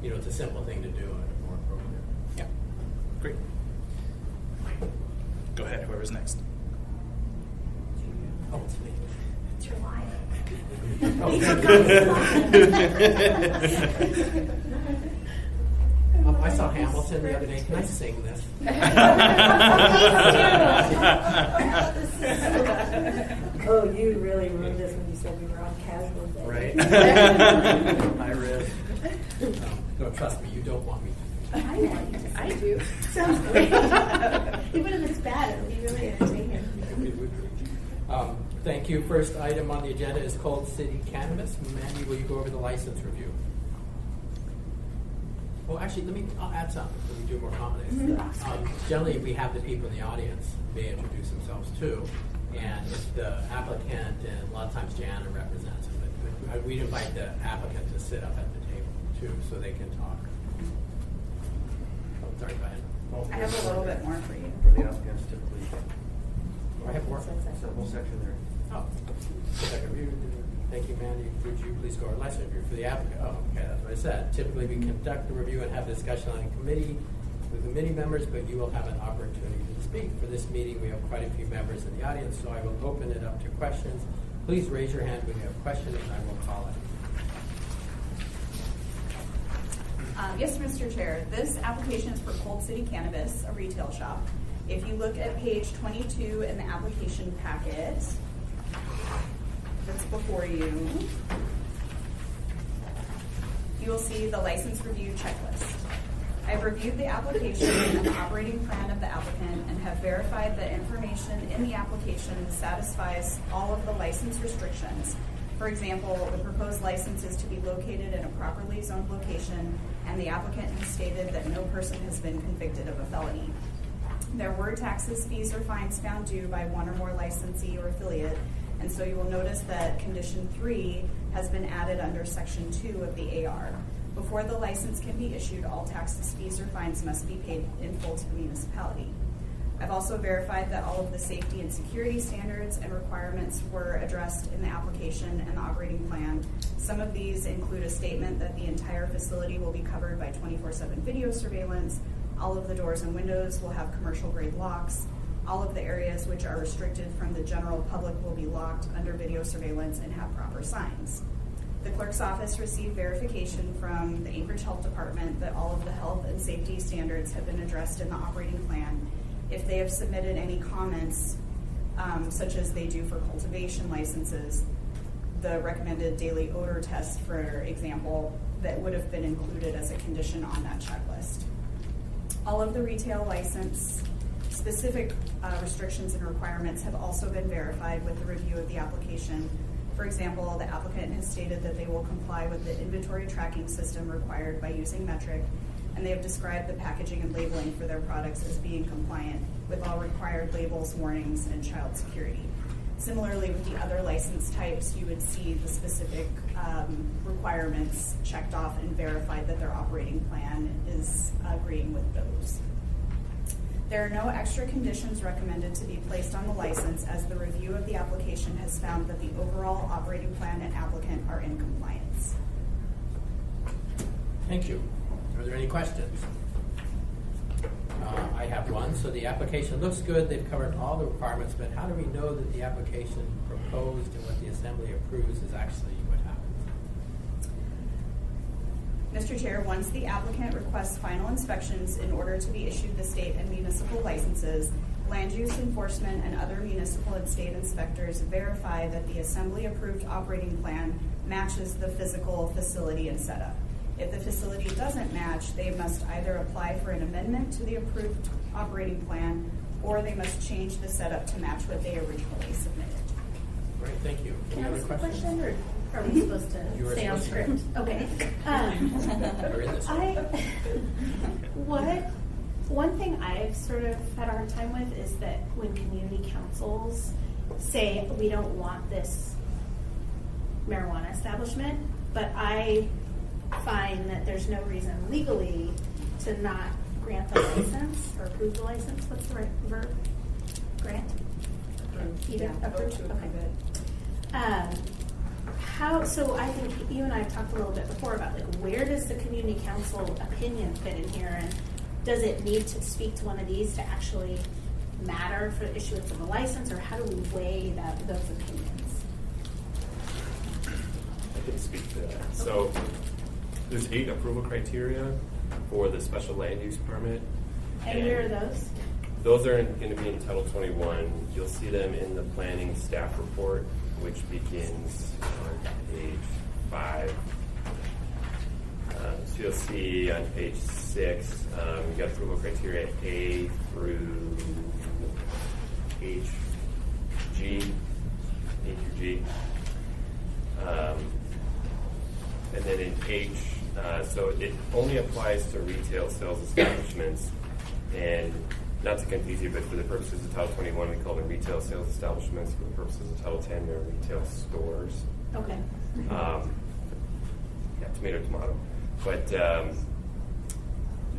it's a simple thing to do and more appropriate. Yeah, great. Go ahead, whoever's next. Oh, it's me. It's your life. I saw Hamilton the other day. Can I sing this? Oh, you really ruined this when you said we were on casual day. Right. I read. No, trust me, you don't want me to. I want you to. I do. Sounds great. Even if it's bad, it'll be really entertaining. Thank you. First item on the agenda is Cold City Cannabis. Mandy, will you go over the license review? Well, actually, I'll add something so we do more comments. Generally, we have the people in the audience may introduce themselves too. And if the applicant, and a lot of times Jana represents them, but we'd invite the applicant to sit up at the table too so they can talk. Oh, sorry, go ahead. I have a little bit more for you. For the applicants, typically, I have more. whole section there. Oh, second review. Thank you, Mandy. Would you please go over the license review for the applicant? Oh, okay, that's what I said. Typically, we conduct the review and have discussion on a committee with committee members, but you will have an opportunity to speak. For this meeting, we have quite a few members in the audience, so I will open it up to questions. Please raise your hand when you have questions, and I will call it. Yes, Mr. Chair. This application is for Cold City Cannabis, a retail shop. If you look at page 22 in the application packet, that's before you, you will see the license review checklist. I've reviewed the application and the operating plan of the applicant and have verified that information in the application satisfies all of the license restrictions. For example, the proposed license is to be located in a properly zoned location, and the applicant has stated that no person has been convicted of a felony. There were taxes, fees, or fines found due by one or more licensee or affiliate, and so you will notice that Condition 3 has been added under Section 2 of the AR. Before the license can be issued, all taxes, fees, or fines must be paid in full to the municipality. I've also verified that all of the safety and security standards and requirements were addressed in the application and the operating plan. Some of these include a statement that the entire facility will be covered by 24/7 video surveillance. All of the doors and windows will have commercial-grade locks. All of the areas which are restricted from the general public will be locked under video surveillance and have proper signs. The clerk's office received verification from the Anchorage Health Department that all of the health and safety standards have been addressed in the operating plan. If they have submitted any comments, such as they do for cultivation licenses, the recommended daily odor test, for example, that would have been included as a condition on that checklist. All of the retail license specific restrictions and requirements have also been verified with the review of the application. For example, the applicant has stated that they will comply with the inventory tracking system required by using Metric, and they have described the packaging and labeling for their products as being compliant with all required labels, warnings, and child security. Similarly, with the other license types, you would see the specific requirements checked off and verified that their operating plan is agreeing with those. There are no extra conditions recommended to be placed on the license, as the review of the application has found that the overall operating plan and applicant are in compliance. Thank you. Are there any questions? I have one. So the application looks good. They've covered all the requirements, but how do we know that the application proposed and what the assembly approves is actually what happens? Mr. Chair, once the applicant requests final inspections in order to be issued the state and municipal licenses, land use enforcement and other municipal and state inspectors verify that the assembly approved operating plan matches the physical facility and setup. If the facility doesn't match, they must either apply for an amendment to the approved operating plan, or they must change the setup to match what they originally submitted. Great, thank you. Can I Any ask other a questions? question, or are we supposed You are to stay on supposed to. script? Okay. We're in this one. One thing I've sort of had a hard time with is that when community councils say we don't want this marijuana establishment, but I find that there's no reason legally to not grant the license or approve the license. What's the right verb? Grant? Either Yeah, approve. vote to approve it. So I think you and I have talked a little bit before about like where does the community council opinion fit in here, and does it need to speak to one of these to actually matter for the issuance of a license, or how do we weigh those opinions? I can speak to that. So there's 8 approval criteria for the special land use permit. And where are those? Those are going to be in Title 21. You'll see them in the planning staff report, which begins on page 5. So you'll see on page 6, you've got approval criteria A through H, G, A through G. And then in H, so it only applies to retail sales establishments. And not to confuse you, but for the purposes of Title 21, we call them retail sales establishments. For the purposes of Title 10, they're retail stores. Okay. Yeah, tomato, tomato. But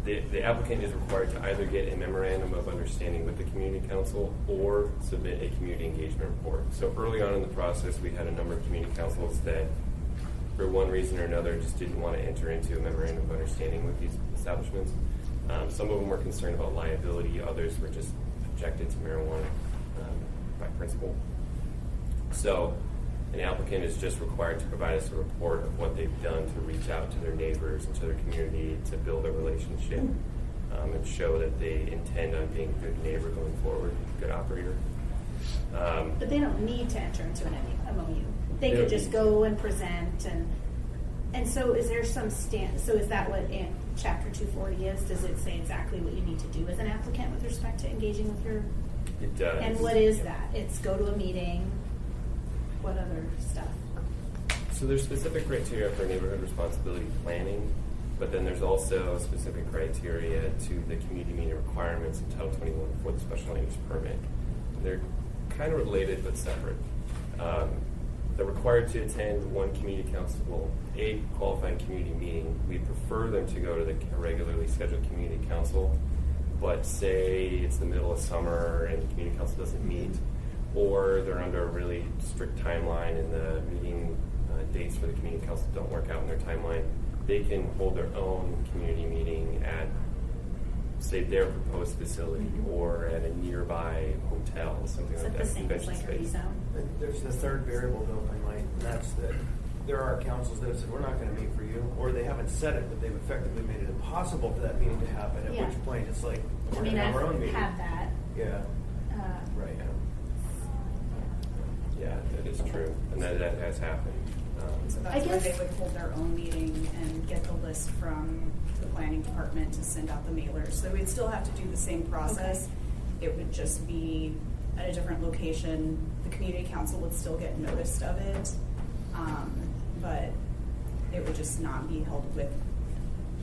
the applicant is required to either get a memorandum of understanding with the community council or submit a community engagement report. So early on in the process, we had a number of community councils that, for one reason or another, just didn't want to enter into a memorandum of understanding with these establishments. Some of them were concerned about liability, others were just objected to marijuana by principle. So an applicant is just required to provide us a report of what they've done to reach out to their neighbors and to their community to build a relationship and show that they intend on being a good neighbor going forward, a good operator. But they don't need to enter into an MOU. They They could don't just need go and present and so is there some so is that what in Chapter 240 is? Does it say exactly what you need to do as an applicant with respect to engaging with your... It does. And what is that? It's go to a meeting, what other stuff? So there's specific criteria for neighborhood responsibility planning, but then there's also specific criteria to the community meeting requirements in Title 21 for the special land use permit. They're kind of related but separate. They're required to attend one community council, well, a qualified community meeting. We prefer them to go to the regularly scheduled community council, but say it's the middle of summer and the community council doesn't meet, or they're under a really strict timeline and the meeting dates for the community council don't work out in their timeline, they can hold their own community meeting at, say, their proposed facility or at a nearby hotel, something Is like that that. the same as convention like a space. rezone? There's the third variable though, if I might, and that's that there are councils that have said, we're not going to meet for you, or they haven't said it, but they've effectively made it impossible for that meeting to happen, at Yeah. which point it's like, I we're going mean, to have our own I've meeting. had that. Yeah, Uh, right. Yeah, that is true, and that has happened. So I that's where guess- they would hold their own meeting and get the list from the planning department to send out the mailers. So we'd still have to do the same process. It would just be at a different location. The community council would still get noticed of it, but it would just not be held with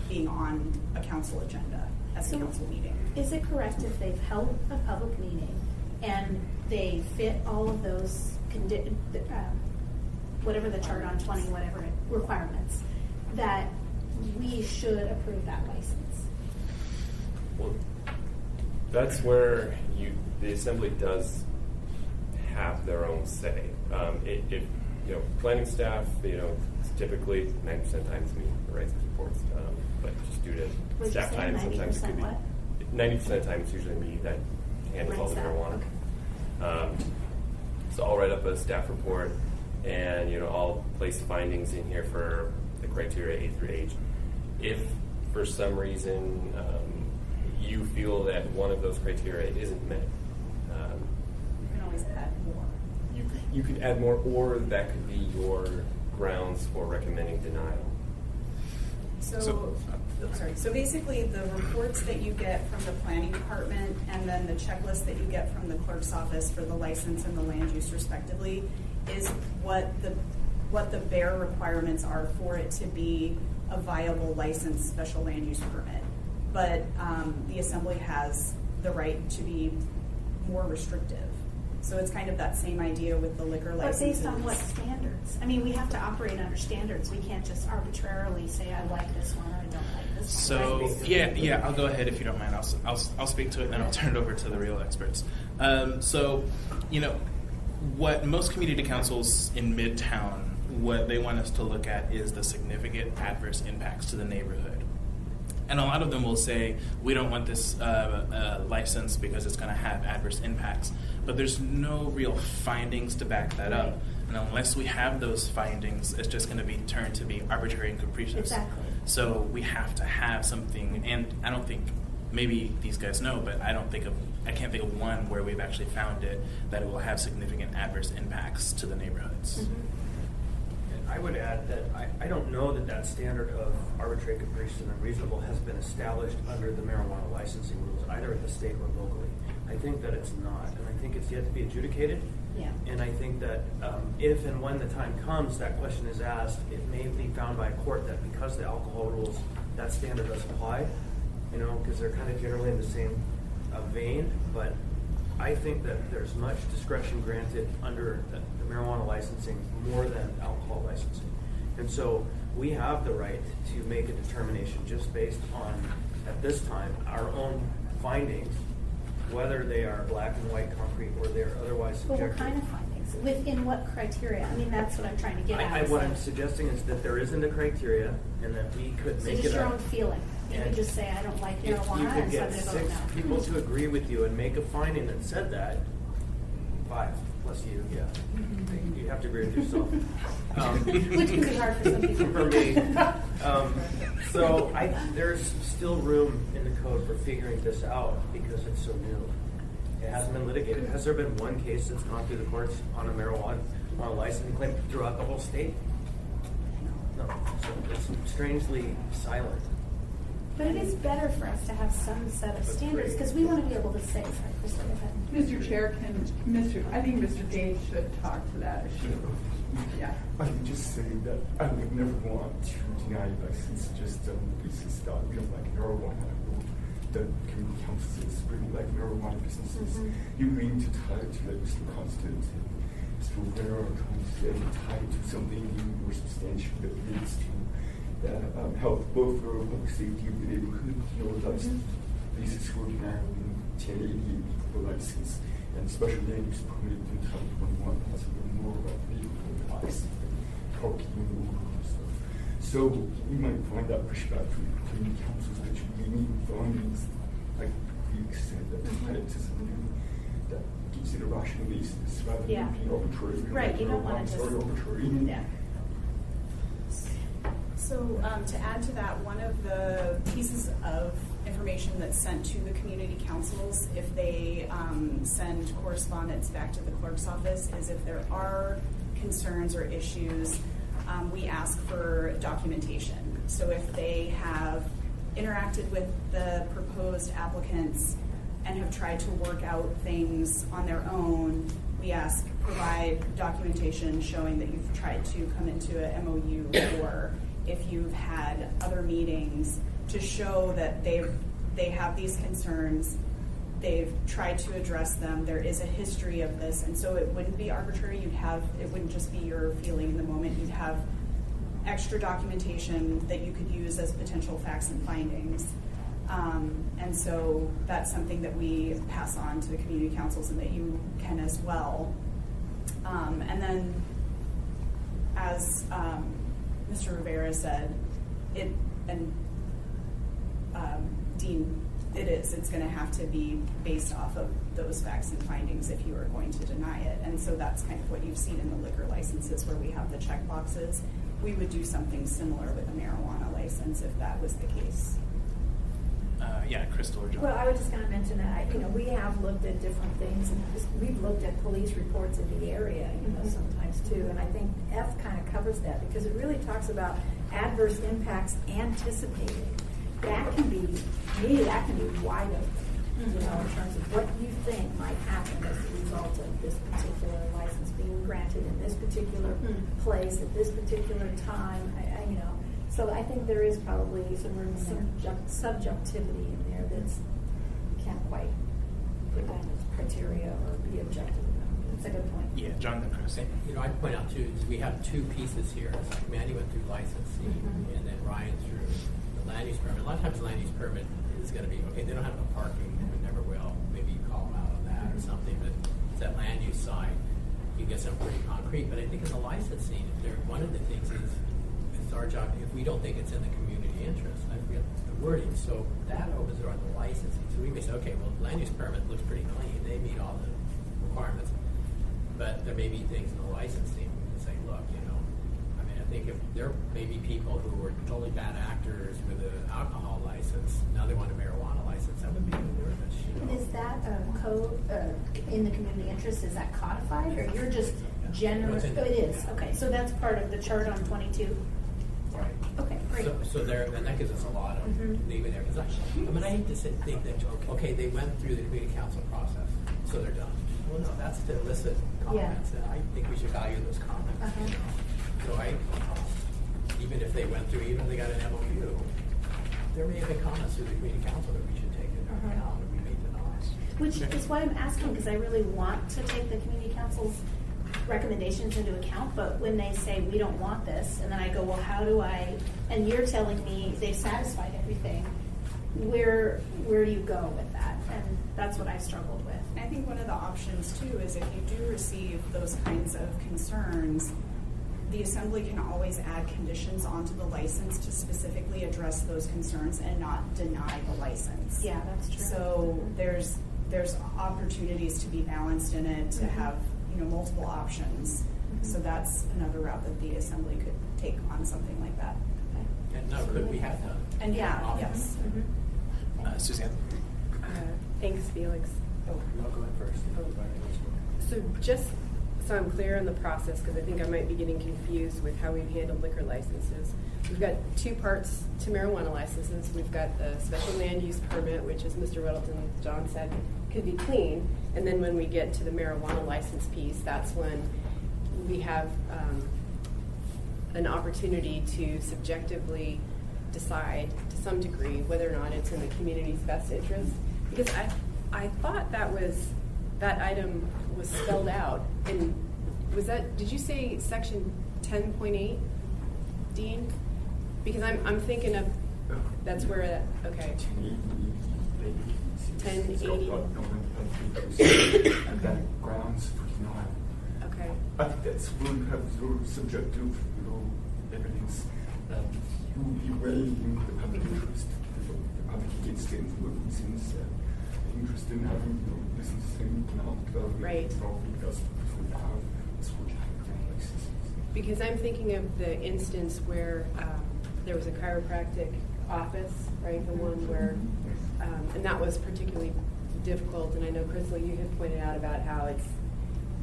being on a council agenda as a So- council meeting. Is it correct if they've held a public meeting and they fit all of those whatever the chart on 20, whatever requirements, that we should approve that license? Well, that's where the assembly does have their own say. If planning staff, it's typically 90% of the time it's me that writes the reports, but just due to What'd you staff say, time, sometimes it could be 90% what? 90% of the time it's usually me that handles all the Writes that, marijuana. okay. So I'll write up a staff report, and I'll place findings in here for the criteria A through H. If for some reason you feel that one of those criteria isn't met, You can always add more. you could add more, or that could be your grounds for recommending denial. So basically, the reports that you get from the planning department and then the checklist that you get from the clerk's office for the license and the land use respectively is what the bare requirements are for it to be a viable licensed special land use permit. But the assembly has the right to be more restrictive. So it's kind of that same idea with the liquor But licenses. based on what standards? I mean, we have to operate under standards. We can't just arbitrarily say, I like this one or I don't like this one. So yeah, I'll go ahead if you don't mind. I'll speak to it, and then I'll turn it over to the real experts. So what most community councils in Midtown what they want us to look at is the significant adverse impacts to the neighborhood. And a lot of them will say, we don't want this license because it's going to have adverse impacts. But there's no real findings to back that up. And unless we have those findings, it's just going to be turned to be arbitrary and capricious. Exactly. So we have to have something, and I don't think, maybe these guys know, but I can't think of one where we've actually found it that it will have significant adverse impacts to the neighborhoods. And I would add that I don't know that that standard of arbitrary, capricious, and unreasonable has been established under the marijuana licensing rules, either at the state or locally. I think that it's not, and I think it's yet to be adjudicated. Yeah. And I think that if and when the time comes, that question is asked, it may be found by a court that because the alcohol rules, that standard does apply, you know, because they're kind of generally in the same vein. But I think that there's much discretion granted under the marijuana licensing more than alcohol licensing. And so we have the right to make a determination just based on, at this time, our own findings, whether they are black and white concrete or they're otherwise But subjective. what kind of findings? Within what criteria? I mean, that's what I'm trying to get at. What So- I'm suggesting is that there isn't a criteria and that we could So make just it your up. own feeling. You And could just say, I don't like If you marijuana, could and so get I'm going to 6 vote no. people to agree with you and make a finding that said that, 5 plus you, yeah. You have to agree with yourself. Which can be hard for some people. For me. So there's still room in the code for figuring this out because it's so new. It hasn't been litigated. Has there been one case that's gone through the courts on a marijuana licensing claim throughout the whole state? No. So it's strangely silent. But it is better for us to have some set of standards, because we want to be able to say, sorry, Krista, go ahead. Mr. Chair, I think Mr. Gage should talk to that issue. Yeah. I can just say that I would never want to deny a license just on the basis that we don't like marijuana. The community councils really like marijuana businesses. You mean to tie it to like Mr. Constant and Mr. Rivera are trying to say tie it to something even more substantial that leads to health, both for public safety of the neighborhood. You know, that's the basis for denying 1088 for license and special land use permit in Title 21 has a little more about neighborhood license, parking and all that stuff. So we might find that pushback from the community councils that you need findings, like we said, that tie it to something that gives it a rational basis rather than being arbitrary. Right, you don't want to just... arbitrary. Yeah. So to add to that, one of the pieces of information that's sent to the community councils if they send correspondence back to the clerk's office is if there are concerns or issues, we ask for documentation. So if they have interacted with the proposed applicants and have tried to work out things on their own, we ask provide documentation showing that you've tried to come into a MOU, or if you've had other meetings to show that they have these concerns, they've tried to address them, there is a history of this, and so it wouldn't be arbitrary. It wouldn't just be your feeling in the moment. You'd have extra documentation that you could use as potential facts and findings. And so that's something that we pass on to the community councils and that you can as well. And then as Mr. Rivera said, Dean, it's going to have to be based off of those facts and findings if you are going to deny it. And so that's kind of what you've seen in the liquor licenses where we have the check boxes. We would do something similar with a marijuana license if that was the case. Yeah, Crystal or John. Well, I was just going to mention that, we have looked at different things, and we've looked at police reports in the area, sometimes too, and I think F kind of covers that because it really talks about adverse impacts anticipated. That can be wide open, in terms of what you think might happen as a result of this particular license being granted in this particular place at this particular time, So I think there is probably some room, some subjectivity in there that's can't quite put down as criteria or be objective enough. That's a good point. Yeah, John and Chris. I'd point out too, is we have two pieces here. It's like Mandy went through licensing and then Ryan through the land use permit. A lot of times the land use permit is going to be, okay, they don't have no parking, and we never will. Maybe you call them out on that or something, but it's that land use side. you get something pretty concrete. But I think in the licensing, one of the things is it's our job, if we don't think it's in the community interest, I forget the wording, so that opens the door on the licensing. So we may say, okay, well, land use permit looks pretty clean, they meet all the requirements. But there may be things in the licensing that say, look, I mean, I think if there may be people who were totally bad actors with an alcohol license, now they want a marijuana license, that would be nervous, Is that a code in the community interest? Is that codified, or you're just general? It's in Oh, there. it is. Okay, so that's part of the chart on 22. Right. Okay, great. So there, and that gives us a lot of leeway there, because I hate to think that, okay, they went through the community council process, so they're done. Well, no, that's to elicit comments, and I think we should value those comments. So even if they went through, even if they got an MOU, there may have been comments through the community council that we should take into account, and we may deny. Which is why I'm asking, because I really want to take the community council's recommendations into account, but when they say we don't want this, and then I go, well, how do I, and you're telling me they've satisfied everything, where do you go with that? And that's what I struggled with. I think one of the options too is if you do receive those kinds of concerns, the assembly can always add conditions onto the license to specifically address those concerns and not deny the license. Yeah, that's true. So there's opportunities to be balanced in it, to have multiple options. So that's another route that the assembly could take on something like that. And no, could we have done? And Often. yes. Suzanne? Thanks, Felix. Oh, I'll go ahead first. So just so I'm clear on the process, because I think I might be getting confused with how we've handled liquor licenses. We've got two parts to marijuana licenses. We've got the special land use permit, which, as Mr. Weddleton, John said, could be clean. And then when we get to the marijuana license piece, that's when we have an opportunity to subjectively decide to some degree whether or not it's in the community's best interest. Because I thought that item was spelled out. And did you say section 10.8, Dean? Because I'm thinking of, that's where, okay. 1080. Grounds 49. Okay. I think that's when you have your subjective, evidence. You will be weighing the public interest, the public against the reasons, interest in having business and economic development. Right. Because we have this licenses. Because I'm thinking of the instance where there was a chiropractic office, right? The one where, and that was particularly difficult. And I know, Crystal, you had pointed out about how it's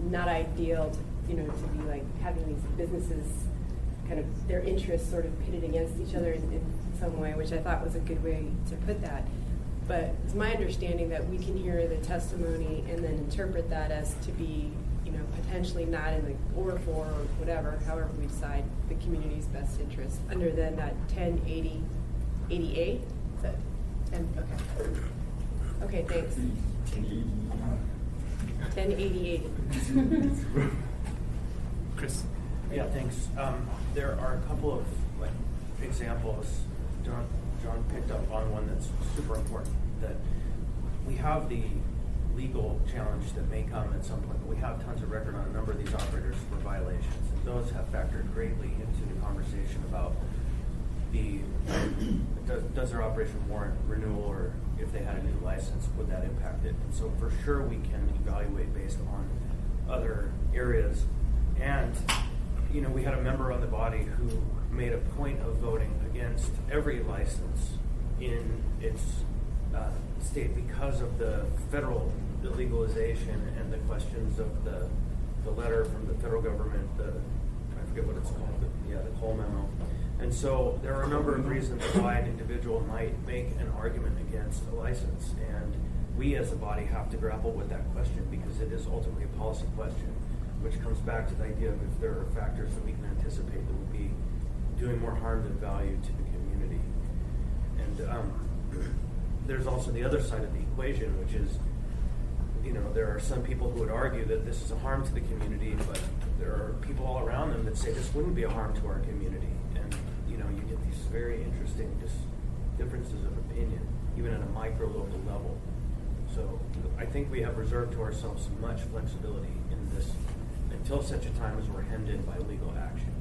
not ideal to be like having these businesses kind of their interests sort of pitted against each other in some way, which I thought was a good way to put that. But it's my understanding that we can hear the testimony and then interpret that as to be, potentially not in the or for or whatever, however we decide the community's best interest under then that 1080 is that 10? Okay, thanks. 1088. Chris? Yeah, thanks. There are a couple of examples. John picked up on one that's super important. That we have the legal challenge that may come at some point, but we have tons of record on a number of these operators for violations, and those have factored greatly into the conversation about does their operation warrant renewal, or if they had a new license, would that impact it? And so for sure we can evaluate based on other areas. And we had a member on the body who made a point of voting against every license in its state because of the federal legalization and the questions of the letter from the federal government, I forget what it's called, the Cole memo. And so there are a number of reasons why an individual might make an argument against a license. And we as a body have to grapple with that question because it is ultimately a policy question, which comes back to the idea of if there are factors that we can anticipate that would be doing more harm than value to the community. And there's also the other side of the equation, which is, there are some people who would argue that this is a harm to the community, but there are people all around them that say this wouldn't be a harm to our community. And, you get these very interesting differences of opinion, even at a micro local level. So I think we have reserved to ourselves much flexibility in this until such a time as we're hemmed in by legal action.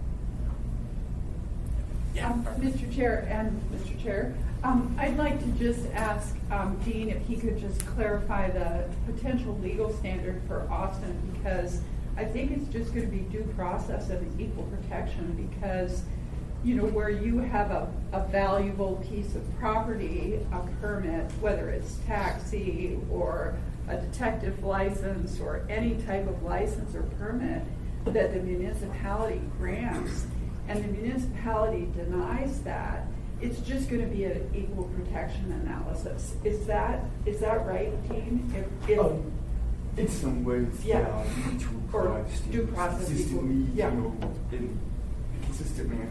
Yeah. Mr. Chair and Mr. Chair, I'd like to just ask Dean if he could just clarify the potential legal standard for Austin, because I think it's just going to be due process and equal protection, because where you have a valuable piece of property, a permit, whether it's taxi or a detective license or any type of license or permit that the municipality grants, and the municipality denies that, it's just going to be an equal protection analysis. Is that right, Dean? In some ways, Yeah. you need to Or apply due process consistently, yeah. In a consistent manner.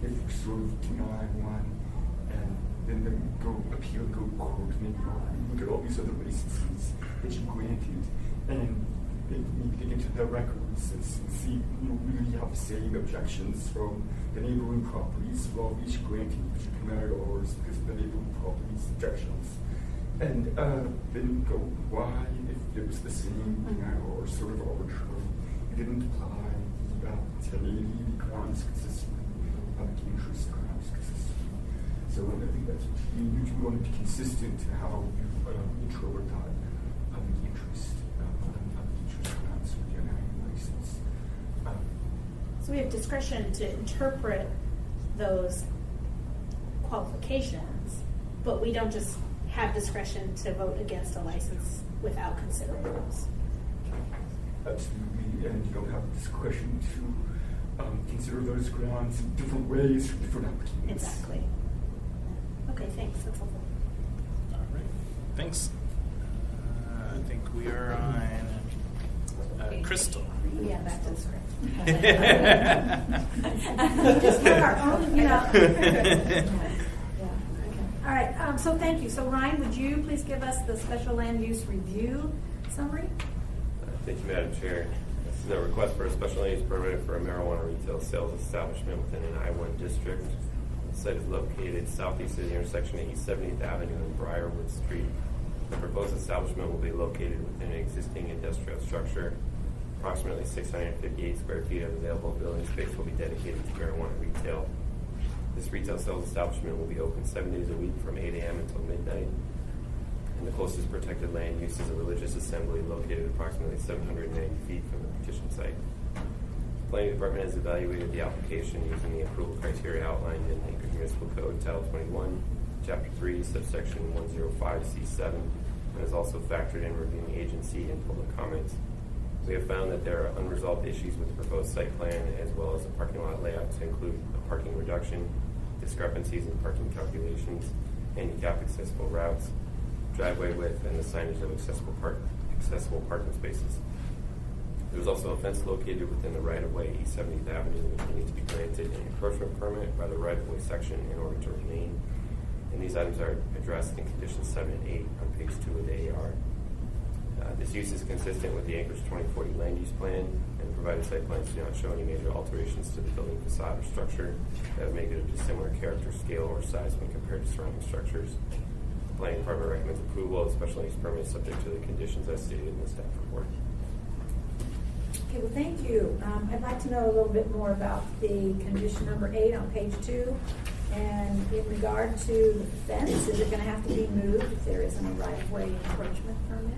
If you sort of deny one, and then go appeal, go to court, maybe look at all these other licenses that you granted, and then maybe dig into the records and see, really have the same objections from the neighboring properties. Well, each granting particular matter ours because of the neighboring properties' objections. And then go, why, if it was the same or sort of arbitrary, you didn't apply the 1080 grounds consistently, public interest grounds consistently. So I think that's what you need. You want to be consistent to how you interpret that public interest grounds for the license. So we have discretion to interpret those qualifications, but we don't just have discretion to vote against a license without considering those. Absolutely, and you don't have discretion to consider those grounds in different ways for different applicants. Exactly. Okay, thanks. That's helpful. All right. Thanks. I think we are on Crystal. Yeah, back to the script. Just have our own, Yeah, okay. All right, so thank you. So Ryan, would you please give us the special land use review summary? Thank you, Madam Chair. This is a request for a special land use permit for a marijuana retail sales establishment within an I-1 district. The site is located southeast of the intersection of East 70th Avenue and Briarwood Street. The proposed establishment will be located within an existing industrial structure. Approximately 658 square feet of available building space will be dedicated to marijuana retail. This retail sales establishment will be open 7 days a week from 8 a.m. until midnight. And the closest protected land use is a religious assembly located approximately 790 feet from the petition site. The Planning Department has evaluated the application using the approval criteria outlined in Anchorage Municipal Code Title 21, Chapter 3, subsection 105C7, and has also factored in reviewing agency and public comments. We have found that there are unresolved issues with the proposed site plan as well as the parking lot layout to include a parking reduction, discrepancies in parking calculations, handicap accessible routes, driveway width, and the signage of accessible parking spaces. There is also a fence located within the right-of-way East 70th Avenue which will need to be granted an encroachment permit by the right-of-way section in order to remain. And these items are addressed in conditions 7 and 8 on page 2 of the AR. This use is consistent with the Anchorage 2040 land use plan, and provided site plans do not show any major alterations to the building facade or structure that would make it of dissimilar character, scale, or size when compared to surrounding structures. The Planning Department recommends approval of the special use permit subject to the conditions as stated in the staff report. Okay, well, thank you. I'd like to know a little bit more about the condition number 8 on page 2. And in regard to the fence, is it going to have to be moved if there isn't a right-of-way encroachment permit?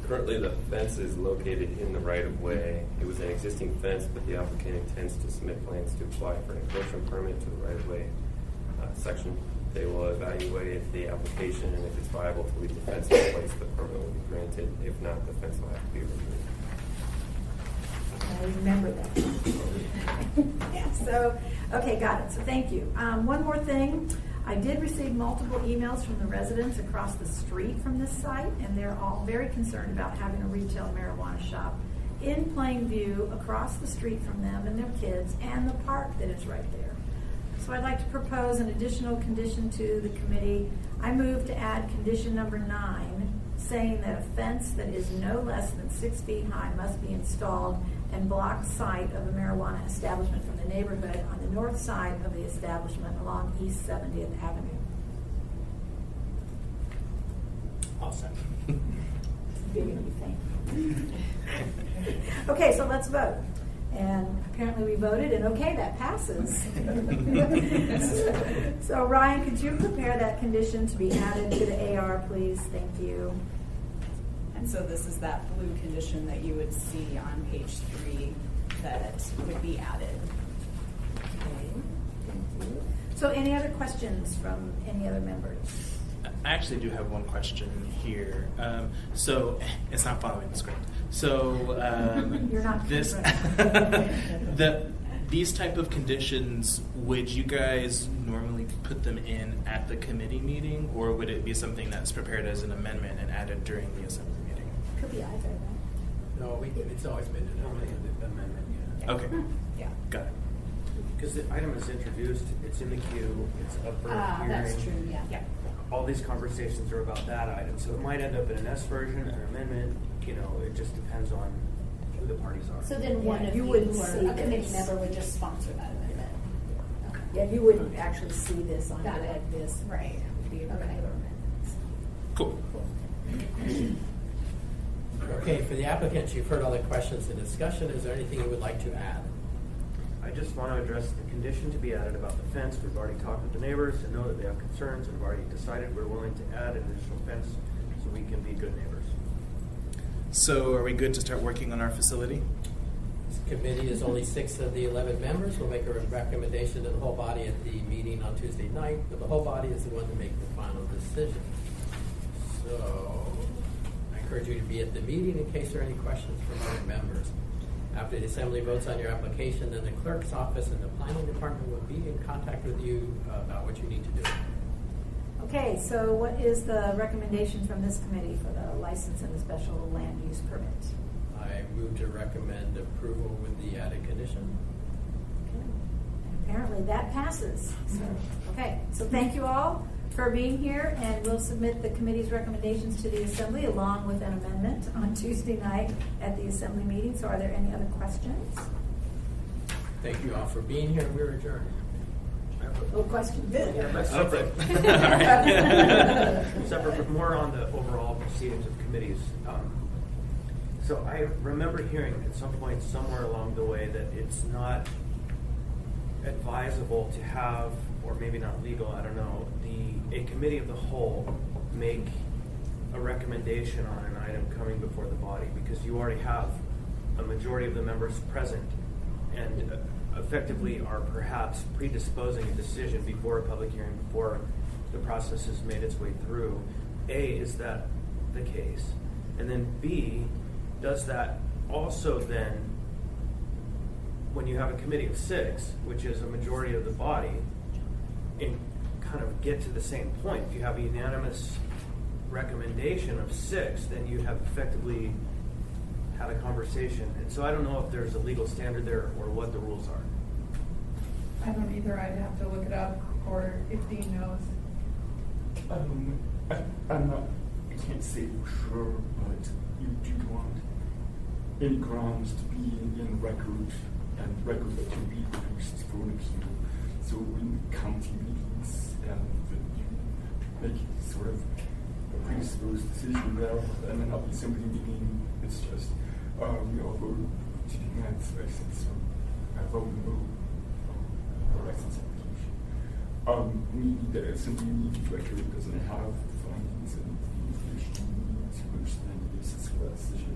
Currently, the fence is located in the right-of-way. It was an existing fence, but the applicant intends to submit plans to apply for an encroachment permit to the right-of-way section. They will evaluate the application, and if it's viable to leave the fence in place, the permit will be granted. If not, the fence will have to be removed. I remember that. Yeah, so, okay, got it. So thank you. One more thing. I did receive multiple emails from the residents across the street from this site, and they're all very concerned about having a retail marijuana shop in plain view across the street from them and their kids and the park that is right there. So I'd like to propose an additional condition to the committee. I move to add condition number 9, saying that a fence that is no less than 6 feet high must be installed and block sight of a marijuana establishment from the neighborhood on the north side of the establishment along East 70th Avenue. Awesome. Big of you, thank you. Okay, so let's vote. And apparently we voted, and okay, that passes. So Ryan, could you prepare that condition to be added to the AR, please? Thank you. And so this is that blue condition that you would see on page 3 that would be added. Okay, thank you. So any other questions from any other members? I actually do have one question here. So it's not following the script. So You're not this these type of conditions, would you guys normally put them in at the committee meeting, or would it be something that's prepared as an amendment and added during the assembly meeting? Could be either, right? No, it's always been an amendment. Yeah. Okay, Yeah. got it. Because the item is introduced, it's in the queue, it's up for hearing. That's true, yeah. Yeah. All these conversations are about that item, so it might end up in an S version, an amendment, it just depends on who the parties are. So then one Yeah, of you you wouldn't or see a committee this. member would just sponsor that amendment. Okay. Yeah, you wouldn't actually see this on Got here it. like this. Right. It would be a Okay. regular amendment. Cool. Okay, for the applicants, you've heard all the questions and discussion. Is there anything you would like to add? I just want to address the condition to be added about the fence. We've already talked with the neighbors and know that they have concerns, and we've already decided we're willing to add an additional fence so we can be good neighbors. So are we good to start working on our facility? This committee is only 6 of the 11 members. We'll make a recommendation to the whole body at the meeting on Tuesday night, but the whole body is the one to make the final decision. So I encourage you to be at the meeting in case there are any questions from other members. After the assembly votes on your application, then the clerk's office and the planning department will be in contact with you about what you need to do. Okay, so what is the recommendation from this committee for the license and the special land use permit? I move to recommend approval with the added condition. Okay. And apparently that passes. Okay, so thank you all for being here, and we'll submit the committee's recommendations to the assembly along with an amendment on Tuesday night at the assembly meeting. So are there any other questions? Thank you all for being here. We're adjourned. No questions? Separate. Separate, but more on the overall proceedings of committees. So I remember hearing at some point somewhere along the way that it's not advisable to have, or maybe not legal, I don't know, a committee of the whole make a recommendation on an item coming before the body, because you already have a majority of the members present and effectively are perhaps predisposing a decision before a public hearing, before the process has made its way through. A, is that the case? And then B, does that also then, when you have a committee of 6, which is a majority of the body, and kind of get to the same point? If you have a unanimous recommendation of 6, then you have effectively had a conversation. And so I don't know if there's a legal standard there or what the rules are. I don't either. I'd have to look it up, or if Dean knows. I can't say for sure, but you do want any grounds to be in record and record that can be produced for an appeal. So in county meetings, you make sort of a predisposed decision there, and then at the assembly meeting, it's just we all vote to deny this license, so I vote no on the license application. The assembly meeting record doesn't have the findings and the information you need to understand the basis for that decision,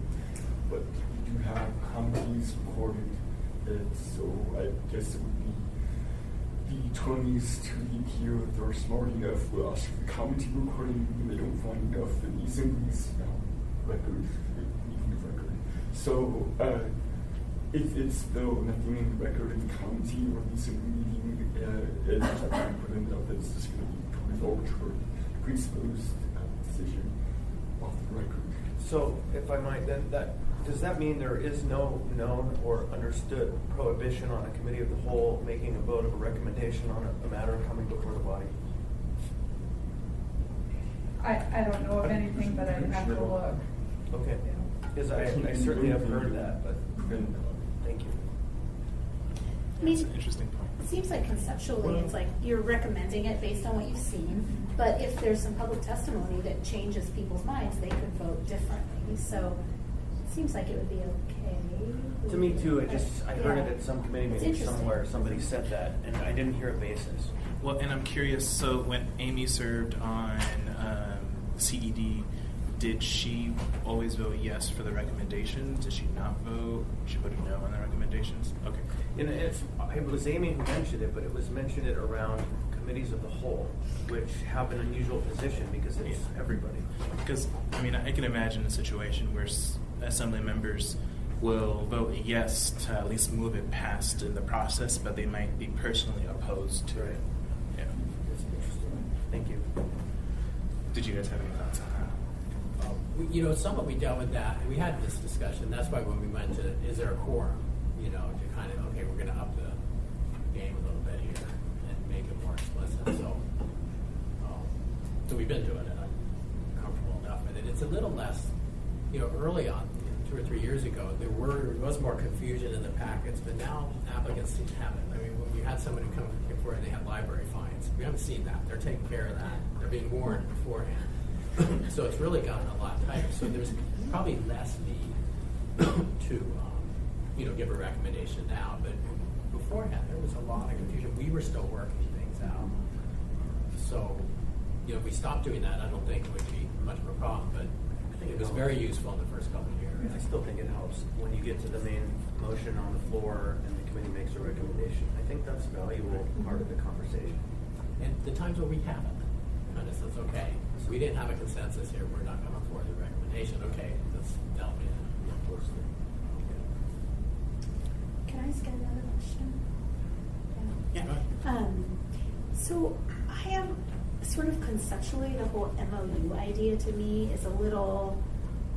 but we do have committees recorded, so I guess it would be the attorneys to the appeal, if they're smart enough, will ask for the committee recording, and they don't find enough in the assembly's record, meeting of record. So if it's though nothing in the record in the committee or the assembly meeting, it's not going to put in that it's just going to be revoked or predisposed decision off the record. So if I might, then does that mean there is no known or understood prohibition on a committee of the whole making a vote of a recommendation on a matter coming before the body? I don't know of anything, but I'd have to look. Okay, because I certainly have heard that, but thank you. I mean, That's an interesting point. it seems like conceptually, it's like you're recommending it based on what you've seen, but if there's some public testimony that changes people's minds, they could vote differently. So seems like it would be okay. To me too, I heard it at some committee It's meeting interesting. somewhere, somebody said that, and I didn't hear a basis. Well, and I'm curious, so when Amy served on CED, did she always vote yes for the recommendations? Did she not vote? She voted no on the recommendations? Okay. And it was Amy who mentioned it, but it was mentioned it around committees of the whole, which have an unusual position because it's everybody. Because, I mean, I can imagine a situation where assembly members will vote yes to at least move it past in the process, but they might be personally opposed to it. Yeah. It's interesting. Thank you. Did you guys have any thoughts on that? Somewhat we dealt with that, and we had this discussion. That's why when we went to, is there a quorum? To kind of, okay, we're going to up the game a little bit here and make it more explicit. So we've been doing it. I'm comfortable enough with it. It's a little less, early on, 2 or 3 years ago, there was more confusion in the packets, but now applicants seem to have it. I mean, when we had somebody come before and they had library fines, we haven't seen that. They're taking care of that. They're being warned beforehand. So it's really gotten a lot tighter. So there's probably less need to, give a recommendation now. But beforehand, there was a lot of confusion. We were still working things out. So, if we stopped doing that, I don't think it would be much of a problem. But I think it was very useful in the first couple of years. I still think it helps when you get to the main motion on the floor and the committee makes a recommendation. I think that's a valuable part of the conversation. And the times where we haven't, kind of says, okay, we didn't have a consensus here, we're not going for the recommendation. Okay, let's delve in. Can I ask another question? Yeah, go ahead. So I have sort of conceptually the whole MOU idea to me is a little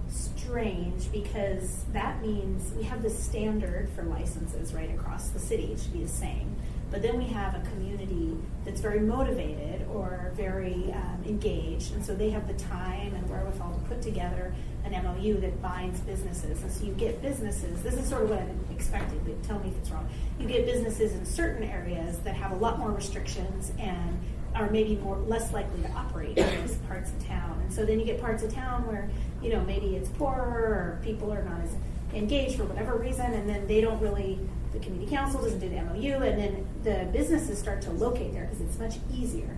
strange because that means we have the standard for licenses right across the city. It should be the same. But then we have a community that's very motivated or very engaged, and so they have the time and wherewithal to put together an MOU that binds businesses. And so you get businesses, this is sort of what I'm expecting, but tell me if it's wrong. You get businesses in certain areas that have a lot more restrictions and are maybe less likely to operate in those parts of town. And so then you get parts of town where, maybe it's poorer or people are not as engaged for whatever reason, and then they don't really, the community council doesn't do the MOU, and then the businesses start to locate there because it's much easier.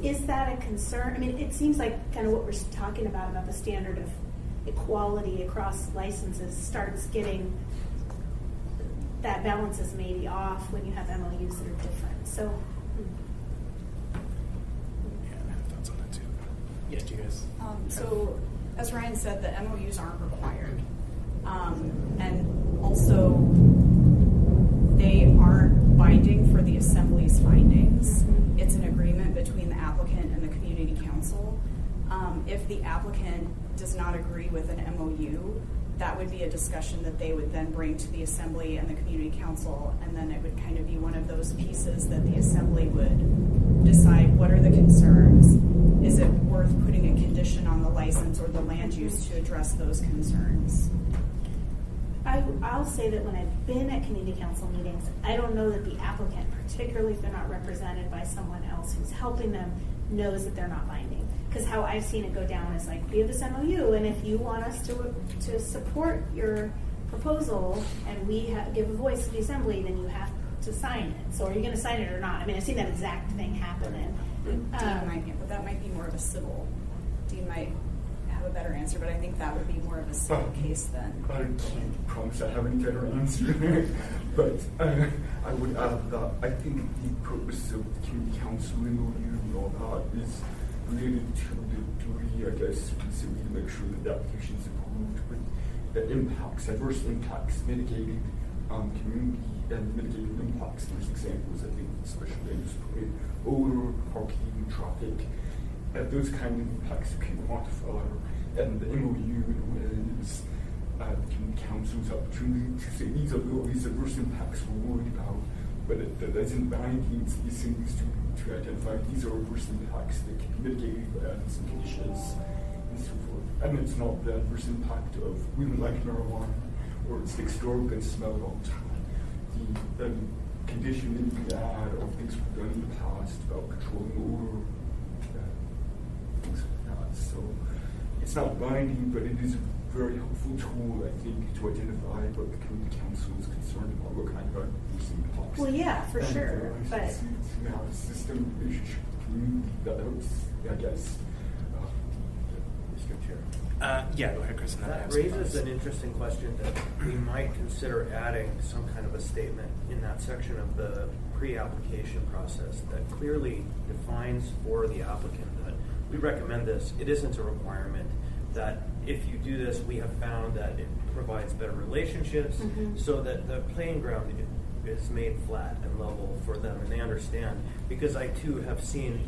Is that a concern? I mean, it seems like kind of what we're talking about the standard of equality across licenses starts getting, that balance is maybe off when you have MOUs that are different. So, Yeah, I have thoughts on that too. Yeah, do you guys? So, as Ryan said, the MOUs aren't required. And also, they aren't binding for the assembly's findings. It's an agreement between the applicant and the community council. If the applicant does not agree with an MOU, that would be a discussion that they would then bring to the assembly and the community council, and then it would kind of be one of those pieces that the assembly would decide what are the concerns. Is it worth putting a condition on the license or the land use to address those concerns? I'll say that when I've been at community council meetings, I don't know that the applicant, particularly if they're not represented by someone else who's helping them, knows that they're not binding. Because how I've seen it go down is like, we have this MOU, and if you want us to support your proposal and we give a voice to the assembly, then you have to sign it. So are you going to sign it or not? I mean, I've seen that exact thing happen. But that might be more of a civil. Dean might have a better answer, but I think that would be more of a civil case then. I can't promise I have any better answer, but I would add that I think the purpose of the community council MOU and all that is related to the duty, I guess, to make sure that the application is approved with the impacts, adverse impacts, mitigated community and mitigated impacts. There's examples, I think, especially in odor, parking, traffic, those kind of impacts you can quantify. And the MOU is the community council's opportunity to say these are these adverse impacts we're worried about, but that doesn't binding these things to identify these are adverse impacts that can be mitigated by some conditions and so forth. And it's not the adverse impact of we don't like marijuana or it's the extravagant smell all the time. The condition that you can add or things we've done in the past about controlling odor, things like that. So it's not binding, but it is very helpful tool, I think, to identify what the community council is concerned about, what kind of using blocks. Well, yeah, for sure, but Now the system relationship with the community, that helps, I guess. Mr. Chair. Yeah, go ahead, Chris. and then I That have some raises thoughts. an interesting question that we might consider adding some kind of a statement in that section of the pre-application process that clearly defines for the applicant that we recommend this. It isn't a requirement that if you do this, we have found that it provides better relationships so that the playing ground is made flat and level for them and they understand. Because I too have seen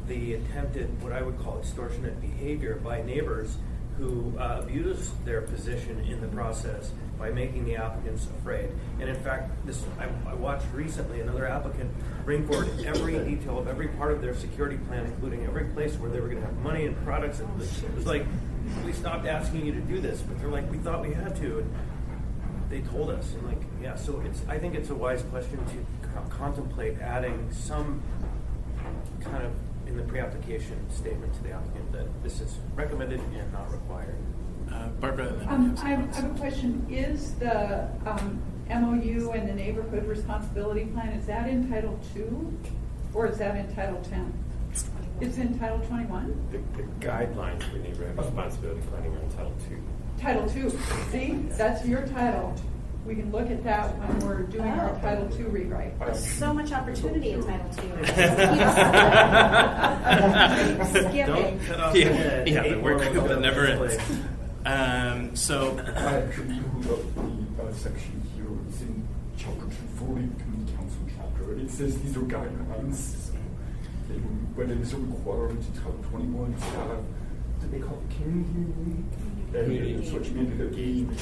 the attempted, what I would call extortionate behavior by neighbors who abuse their position in the process by making the applicants afraid. And in fact, I watched recently another applicant bring forward every detail of every part of their security plan, including every place where they were going to have money and products. And it was like, we stopped asking you to do this, but they're like, we thought we had to. And they told us. And like, yeah, so I think it's a wise question to contemplate adding some kind of in the pre-application statement to the applicant that this is recommended and not required. Barbara, and then I have a question. Is the MOU and the neighborhood responsibility plan, is that in Title II or is that in Title 10? It's in Title 21? The guidelines for neighborhood responsibility planning are in Title II. Title II. See, that's your title. We can look at that when we're doing our Title II rewrite. there's so much opportunity in Title II. Skipping. Don't cut off Yeah, the head. yeah, the 8 work more that will never go ends. this way. So, I actually pulled up the section here. It's in Chapter 240, the Community Council chapter. It says these are guidelines. So but it is a requirement to Title 21 to have, do they call it community such community engagement.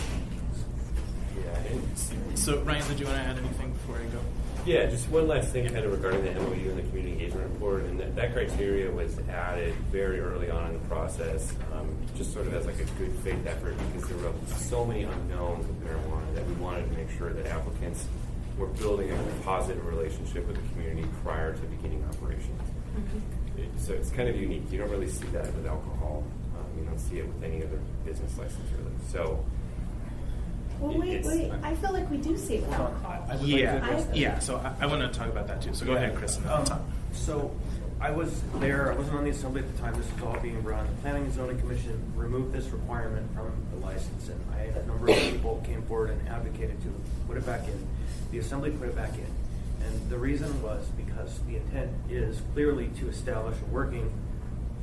Yeah, so Ryan, did you want to add anything before I go? yeah, just one last thing kind of regarding the MOU and the community engagement report, and that criteria was added very early on in the process, just sort of as like a good faith effort because there were so many unknowns with marijuana that we wanted to make sure that applicants were building a positive relationship with the community prior to beginning operations. So it's kind of unique. You don't really see that with alcohol. You don't see it with any other business license really. So. Well, wait. I feel like we do see it with alcohol. Yeah. So I want to talk about that too. So go ahead, Chris. And then I'll talk. So I was there, I wasn't on the assembly at the time this was all being run. The Planning and Zoning Commission removed this requirement from the license, and a number of people came forward and advocated to put it back in. The assembly put it back in. And the reason was because the intent is clearly to establish a working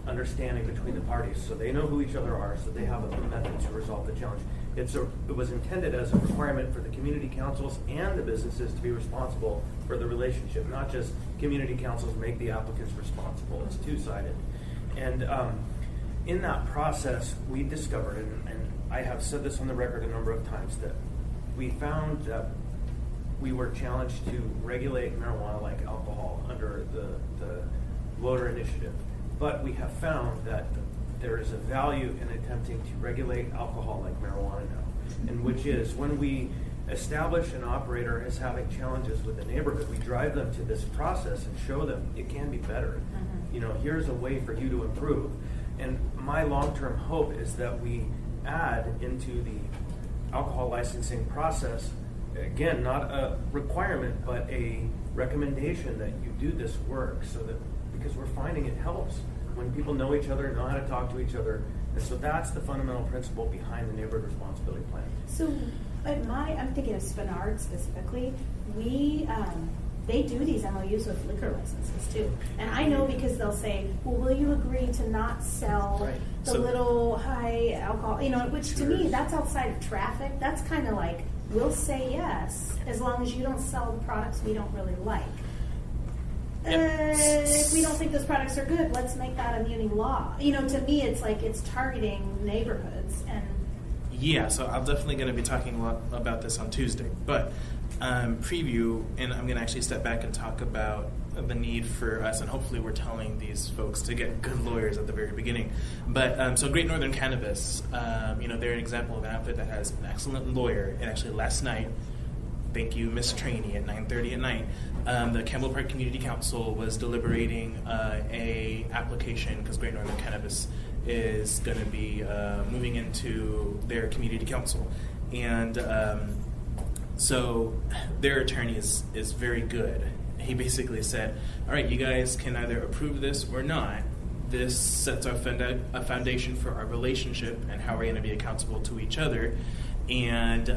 understanding between the parties, so they know who each other are, so they have a method to resolve the challenge. It was intended as a requirement for the community councils and the businesses to be responsible for the relationship, not just community councils make the applicants responsible. It's two-sided. And in that process, we discovered, and I have said this on the record a number of times, that we found that we were challenged to regulate marijuana like alcohol under the voter initiative. But we have found that there is a value in attempting to regulate alcohol like marijuana now, and which is when we establish an operator as having challenges with the neighborhood, we drive them to this process and show them it can be better. You know, here's a way for you to improve. And my long-term hope is that we add into the alcohol licensing process, again, not a requirement, but a recommendation that you do this work so that, because we're finding it helps when people know each other, know how to talk to each other. And so that's the fundamental principle behind the neighborhood responsibility plan. So, I'm thinking of Spenard specifically. They do these MOUs with liquor licenses too. And I know because they'll say, well, will you agree to not sell the little high alcohol, which to me, that's outside of traffic. That's kind of like, we'll say yes, as long as you don't sell the products we don't really like. If we don't think those products are good, let's make that a muni law. To me, it's like it's targeting neighborhoods. And yeah, so I'm definitely going to be talking a lot about this on Tuesday. But preview, and I'm going to actually step back and talk about the need for us, and hopefully we're telling these folks to get good lawyers at the very beginning. But so Great Northern Cannabis, they're an example of an outfit that has an excellent lawyer. And actually last night, thank you, Miss Trainee, at 9:30 at night, the Campbell Park Community Council was deliberating a application, because Great Northern Cannabis is going to be moving into their community council. And so their attorney is very good. He basically said, all right, you guys can either approve this or not. This sets a foundation for our relationship and how we're going to be accountable to each other. And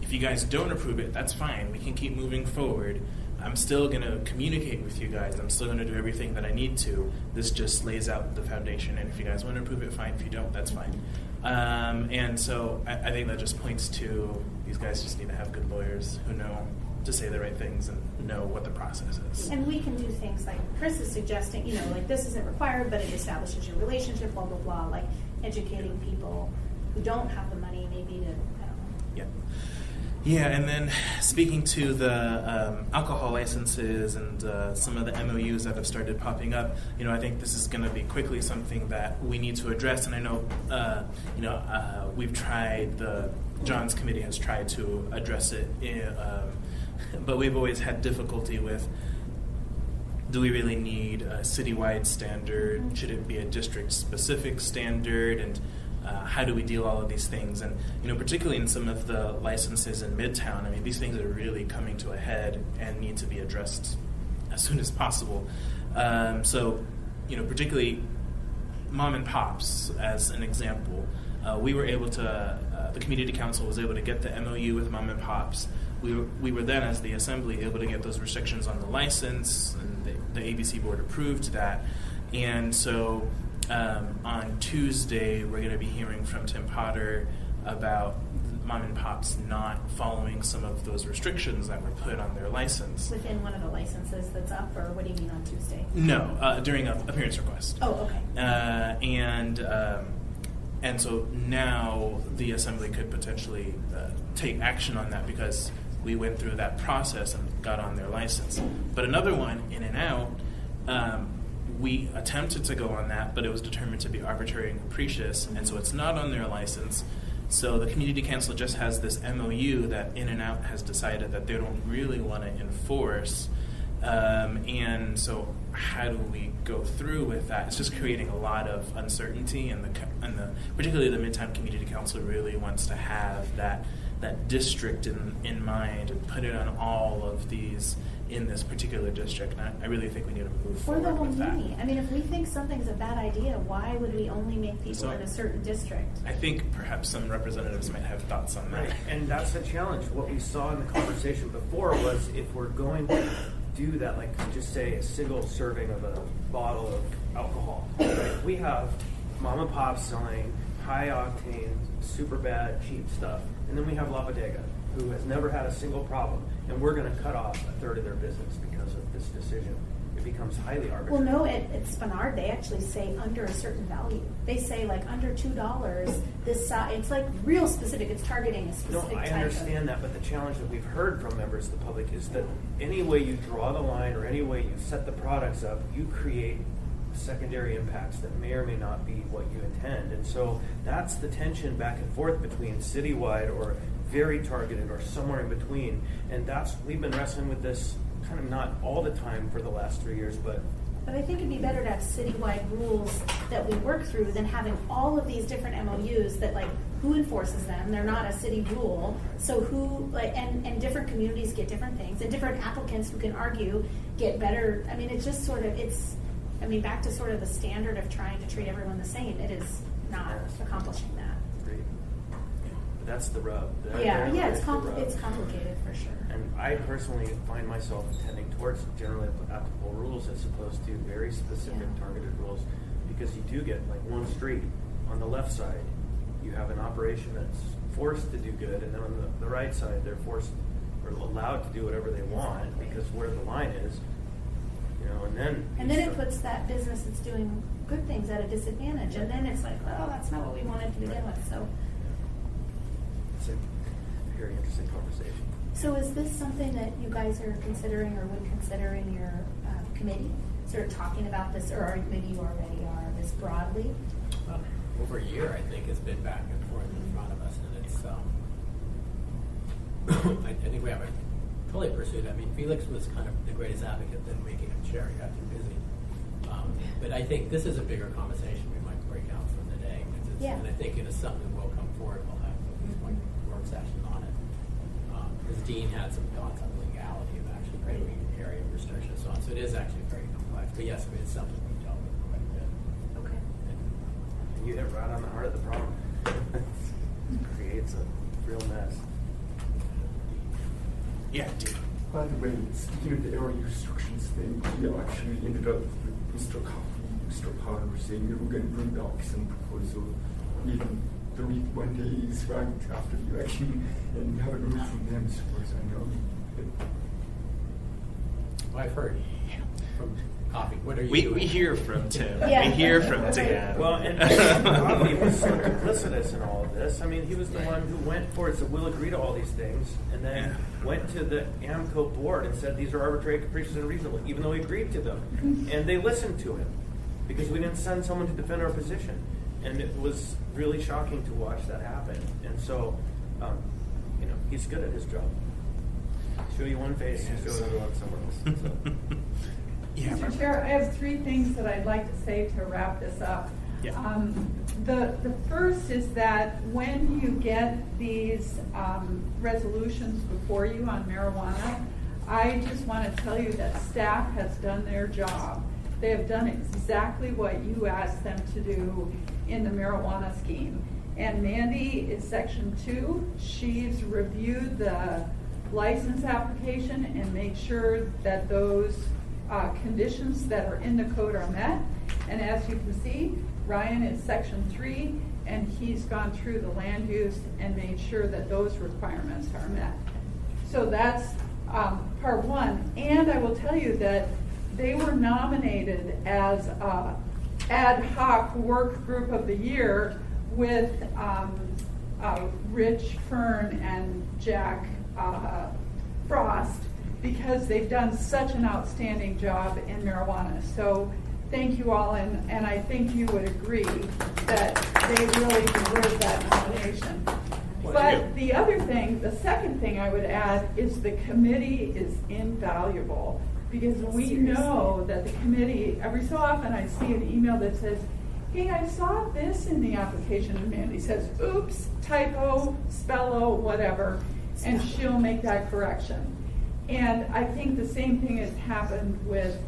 if you guys don't approve it, that's fine. We can keep moving forward. I'm still going to communicate with you guys. I'm still going to do everything that I need to. This just lays out the foundation. And if you guys want to approve it, fine. If you don't, that's fine. And so I think that just points to these guys just need to have good lawyers who know to say the right things and know what the process is. And we can do things like Chris is suggesting, like this isn't required, but it establishes your relationship, blah, blah, blah, like educating people who don't have the money maybe to, I don't know. Yeah. Yeah, and then speaking to the alcohol licenses and some of the MOUs that have started popping up, I think this is going to be quickly something that we need to address. And I know, we've tried, John's committee has tried to address it, but we've always had difficulty with, do we really need a citywide standard? Mm-hmm. Should it be a district-specific standard? And how do we deal all of these things? And particularly in some of the licenses in Midtown, these things are really coming to a head and need to be addressed as soon as possible. So, particularly mom and pops, as an example, we were able to. The community council was able to get the MOU with mom and pops. We were then, as the assembly, able to get those restrictions on the license, and the ABC board approved that. And so on Tuesday, we're going to be hearing from Tim Potter about mom and pops not following some of those restrictions that were put on their license. Within one of the licenses that's up, or what do you mean on Tuesday? No, during an appearance request. Oh, okay. And so now the assembly could potentially take action on that because we went through that process and got on their license. But another one, In and Out, we attempted to go on that, but it was determined to be arbitrary and capricious, and so it's not on their license. So the community council just has this MOU that In and Out has decided that they don't really want to enforce. And so how do we go through with that? It's just creating a lot of uncertainty, and particularly the Midtown Community Council really wants to have that district in mind and put it on all of these in this particular district. And I really think we need to move forward with that. For the whole muni. If we think something's a bad idea, why would we only make people in a certain district? I think perhaps some representatives might have thoughts on that. Right, and that's the challenge. What we saw in the conversation before was if we're going to do that, like just say a single serving of a bottle of alcohol. Right? We have mom and pop selling high octane, super bad, cheap stuff. And then we have La Bodega, who has never had a single problem. And we're going to cut off a third of their business because of this decision. It becomes highly arbitrary. Well, no, at Spanard, they actually say under a certain value. They say like under $2, this it's like real specific. It's targeting a specific type. I understand that, but the challenge that we've heard from members of the public is that any way you draw the line or any way you set the products up, you create secondary impacts that may or may not be what you intend. And so that's the tension back and forth between citywide or very targeted or somewhere in between. And we've been wrestling with this kind of not all the time for the last 3 years, but I think it'd be better to have citywide rules that we work through than having all of these different MOUs that who enforces them? They're not a city rule. So who and different communities get different things, and different applicants who can argue get better. It's just sort of back to sort of the standard of trying to treat everyone the same. It is not accomplishing that. Great. But that's the rub. It's complicated for sure. And I personally find myself tending towards generally applicable rules as opposed to very specific targeted rules, because you do get one street on the left side, you have an operation that's forced to do good, and then on the right side they're forced or allowed to do whatever they want because where the line is. And then it puts that business that's doing good things at a disadvantage, and then it's that's not what we wanted to begin with. So it's a very interesting conversation. So is this something that you guys are considering or would consider in your committee? Sort of talking about this, or maybe you already are, this broadly? Well, over a year, I think, it's been back and forth in front of us, and it's. I think we haven't fully pursued. Felix was kind of the greatest advocate than making him chair. He got too busy. But I think this is a bigger conversation we might break out from today. 'Cause it's, Yeah. And I think it is something we'll come forward, we'll have at least one work session on it. Because Dean had some thoughts on legality of actually creating area restrictions and so on. So it is actually very complex. But yes, it's something we dealt with quite a bit. Okay. You hit right on the heart of the problem. It creates a real mess. Yeah, Dean. By the way, speaking of the area restrictions thing, we actually ended up with Mr. Coffey, Mr. Potter saying that we're going to bring back some proposal even 31 days right after the election, and we haven't heard from them as far as I know. Well, I've heard from Coffee. What are you We doing? hear from Tim. Yeah. We hear from Tim. Well, and Coffey was so duplicitous in all of this. I mean, he was the one who went for it, said we'll agree to all these things, and then went to the AMCO board and said these are arbitrary, capricious, and unreasonable, even though he agreed to them. And they listened to him because we didn't send someone to defend our position. And it was really shocking to watch that happen. And so, he's good at his job. Show you one face, and show another one somewhere else. So. Yeah. Mr. Chair, I have three things that I'd like to say to wrap this up. Yeah. The first is that when you get these resolutions before you on marijuana, I just want to tell you that staff has done their job. They have done exactly what you asked them to do in the marijuana scheme. And Mandy is section 2. She's reviewed the license application and made sure that those conditions that are in the code are met. And as you can see, Ryan is section 3, and he's gone through the land use and made sure that those requirements are met. So that's part one. And I will tell you that they were nominated as ad hoc work group of the year with Rich Fern and Jack Frost, because they've done such an outstanding job in marijuana. So thank you all, and I think you would agree that they really deserve that nomination. But the other thing, the second thing I would add is the committee is invaluable, because we know that the committee, every so often I see an email that says, hey, I saw this in the application, and Mandy says, oops, typo, spello, whatever, and she'll make that correction. And I think the same thing has happened with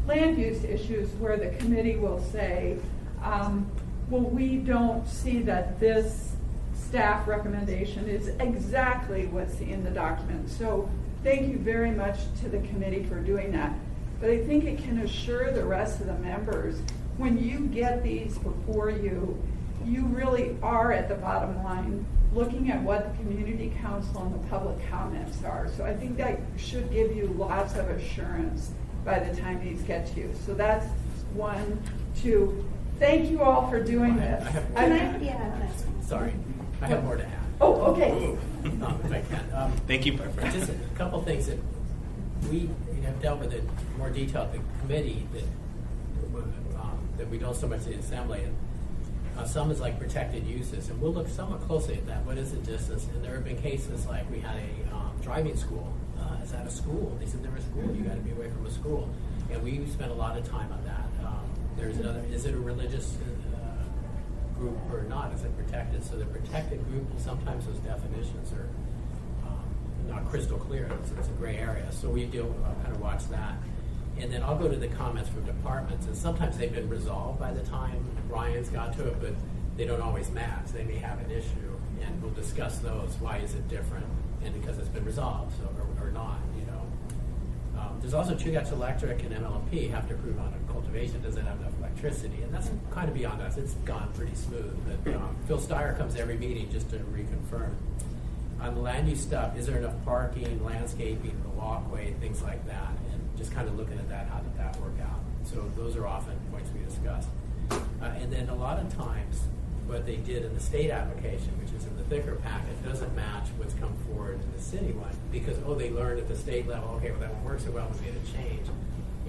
land use issues, where the committee will say, well, we don't see that this staff recommendation is exactly what's in the document. So thank you very much to the committee for doing that. But I think it can assure the rest of the members, when you get these before you, you really are at the bottom line looking at what the community council and the public comments are. So I think that should give you lots of assurance by the time these get to you. So that's 1, 2. Thank you all for doing this. Sorry, I have more to add. Oh, okay. If I can. Thank you, Barbara. Just a couple things that we have dealt with in more detail at the committee that we don't so much in the assembly. And some is like protected uses, and we'll look somewhat closely at that. What is the distance? And there have been cases like we had a driving school. Is that a school? They said they're a school. You got to be away from a school, and we spent a lot of time on that. There's another. Is it a religious group or not? Is it protected? So the protected group, sometimes those definitions are not crystal clear. It's a gray area. So we do kind of watch that. And then I'll go to the comments from departments, and sometimes they've been resolved by the time Ryan's got to it, but they don't always match. They may have an issue, and we'll discuss those. Why is it different? And because it's been resolved, so or not, you know. There's also Chugach Electric and MLMP have to prove on a cultivation doesn't have enough electricity, and that's kind of beyond us. It's gone pretty smooth. But Phil Steyer comes every meeting just to reconfirm. On the land use stuff, is there enough parking, landscaping, the walkway, things like that? And just kind of looking at that, how did that work out? So those are often points we discuss. And then a lot of times, what they did in the state application, which is in the thicker packet, doesn't match what's come forward in the city one, because, they learned at the state level, okay, well, that one works so well, we made a change.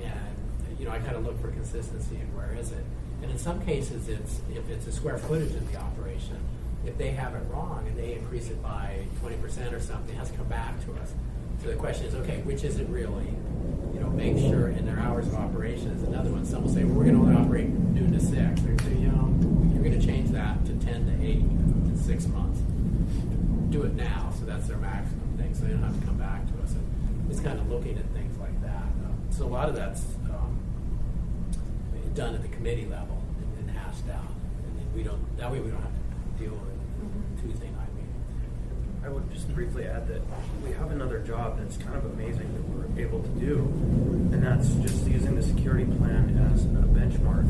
And, I kind of look for consistency and where is it? And in some cases, if it's a square footage of the operation, if they have it wrong and they increase it by 20% or something, it has to come back to us. So the question is, okay, which is it really? make sure in their hours of operation is another one. Some will say, well, we're going to only operate noon to 6. They say, you know, you're going to change that to 10 to 8 in 6 months. Do it now, so that's their maximum thing, so they don't have to come back to us. And it's kind of looking at things like that. So a lot of that's done at the committee level and hashed out. And then that way we don't have to deal with it Tuesday night meeting. I would just briefly add that we have another job that's kind of amazing that we're able to do, and that's just using the security plan as a benchmark.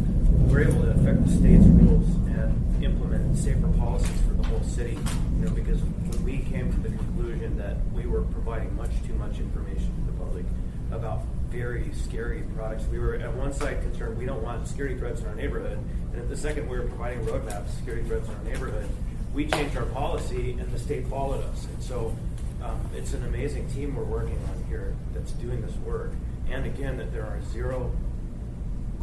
We're able to affect the state's rules and implement safer policies for the whole city, you know, because when we came to the conclusion that we were providing much too much information to the public about very scary products, we were at one side concerned we don't want security threats in our neighborhood, and at the second we were providing roadmaps of security threats in our neighborhood. We changed our policy and the state followed us. And so it's an amazing team we're working on here that's doing this work. And again, that there are 0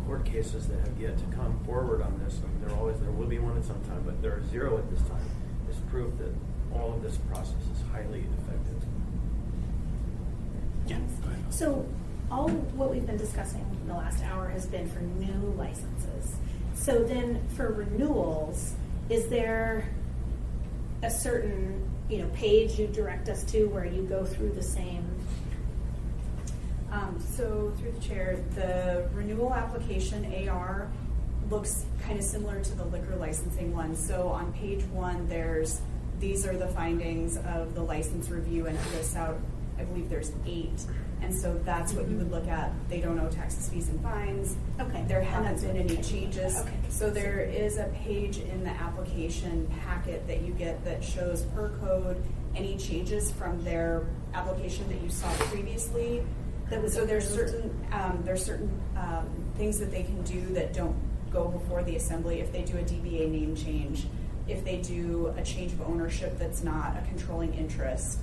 court cases that have yet to come forward on this. I mean, there will be one at some time, but there are 0 at this time. It's proof that all of this process is highly effective. Yeah, go ahead. So all what we've been discussing in the last hour has been for new licenses. So then for renewals, is there a certain page you direct us to where you go through the same? So through the chair, the renewal application AR looks kind of similar to the liquor licensing one. So on page 1, these are the findings of the license review, and it lists out, I believe there's 8. And so that's what you would look at. They don't owe taxes, fees, and fines. Okay. There haven't been any changes. Okay. So there is a page in the application packet that you get that shows per code any changes from their application that you saw previously. So there's certain things that they can do that don't go before the assembly. If they do a DBA name change, if they do a change of ownership that's not a controlling interest,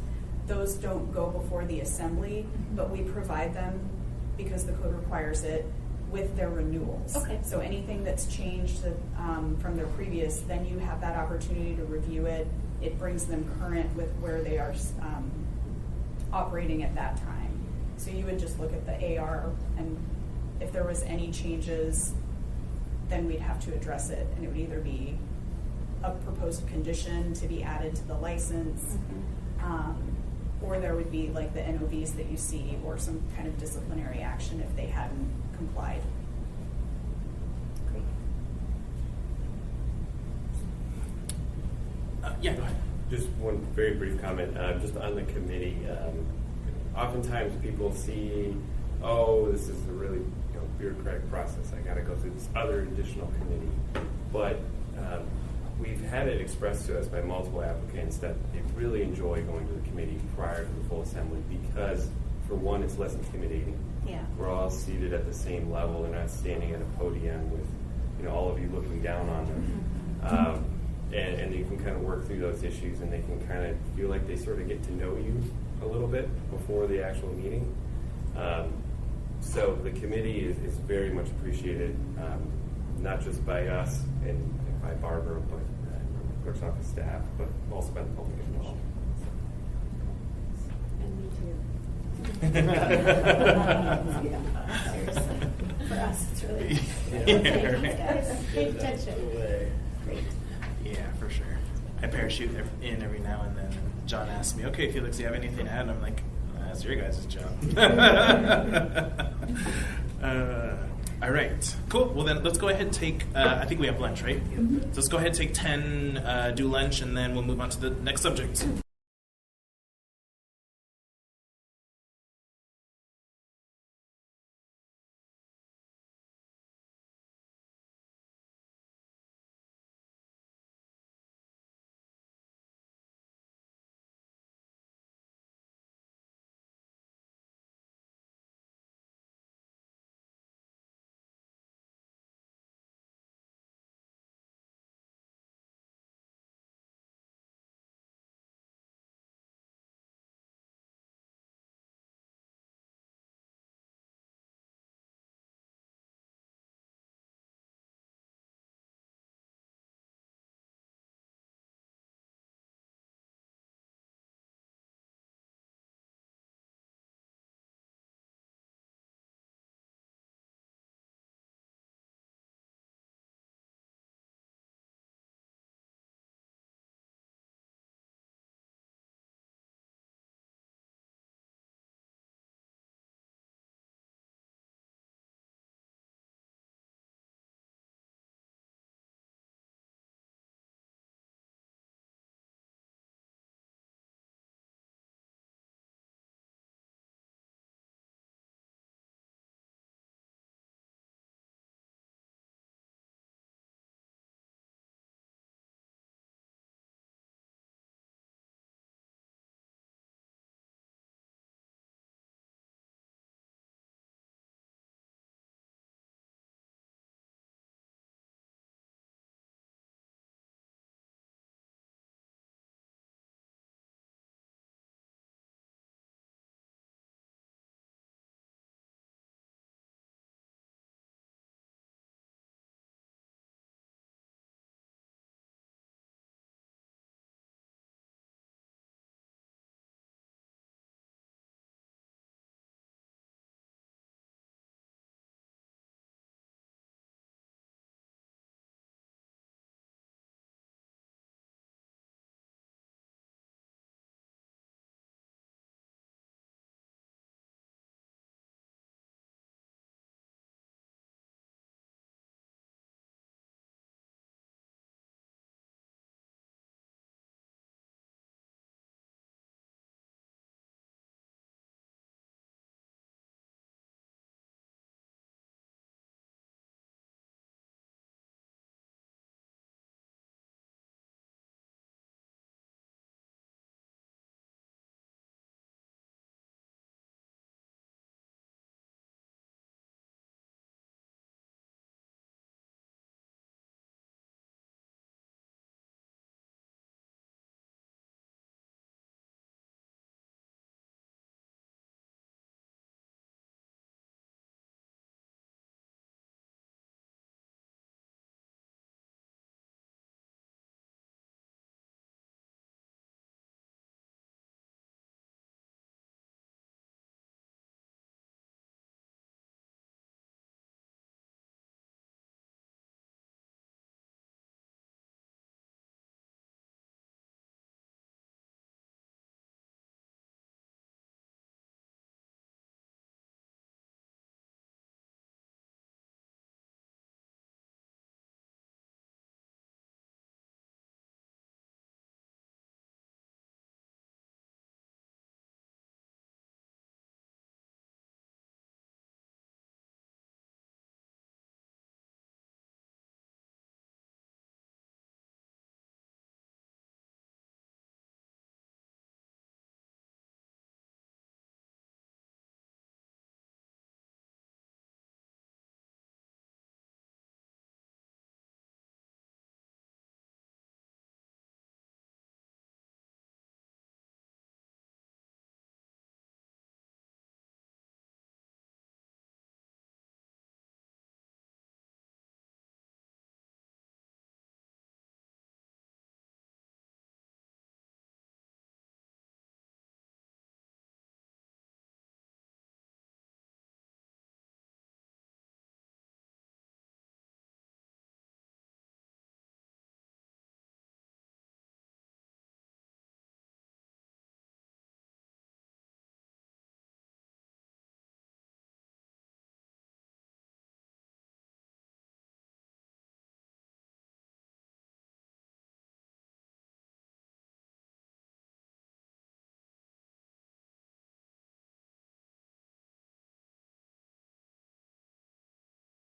those don't go before the assembly, but we provide them, because the code requires it, with their renewals. Okay. So anything that's changed from their previous, then you have that opportunity to review it. It brings them current with where they are operating at that time. So you would just look at the AR, and if there was any changes, then we'd have to address it, and it would either be a proposed condition to be added to the license, or there would be like the NOVs that you see, or some kind of disciplinary action if they hadn't complied. Great. Yeah, go ahead. Just one very brief comment, just on the committee. Oftentimes people see, oh, this is a really bureaucratic process. I got to go through this other additional committee. But we've had it expressed to us by multiple applicants that they really enjoy going to the committee prior to the full assembly because, for one, it's less intimidating. Yeah. We're all seated at the same level. They're not standing at a podium with all of you looking down on them. And you can kind of work through those issues, and they can kind of feel like they sort of get to know you a little bit before the actual meeting. So the committee is very much appreciated, not just by us and by Barbara, but clerk's office staff, but also by the public as well. And me too. Seriously. For us, it's really nice. Yeah, right. Guys, pay attention. Great. Yeah, for sure. I parachute in every now and then. John asks me, "Okay, Felix, do you have anything to add?" And I'm like, "That's your guys' job." All right, cool. Well, then let's go ahead and take. I think we have lunch, right? So let's go ahead and take 10, do lunch, and then we'll move on to the next subject.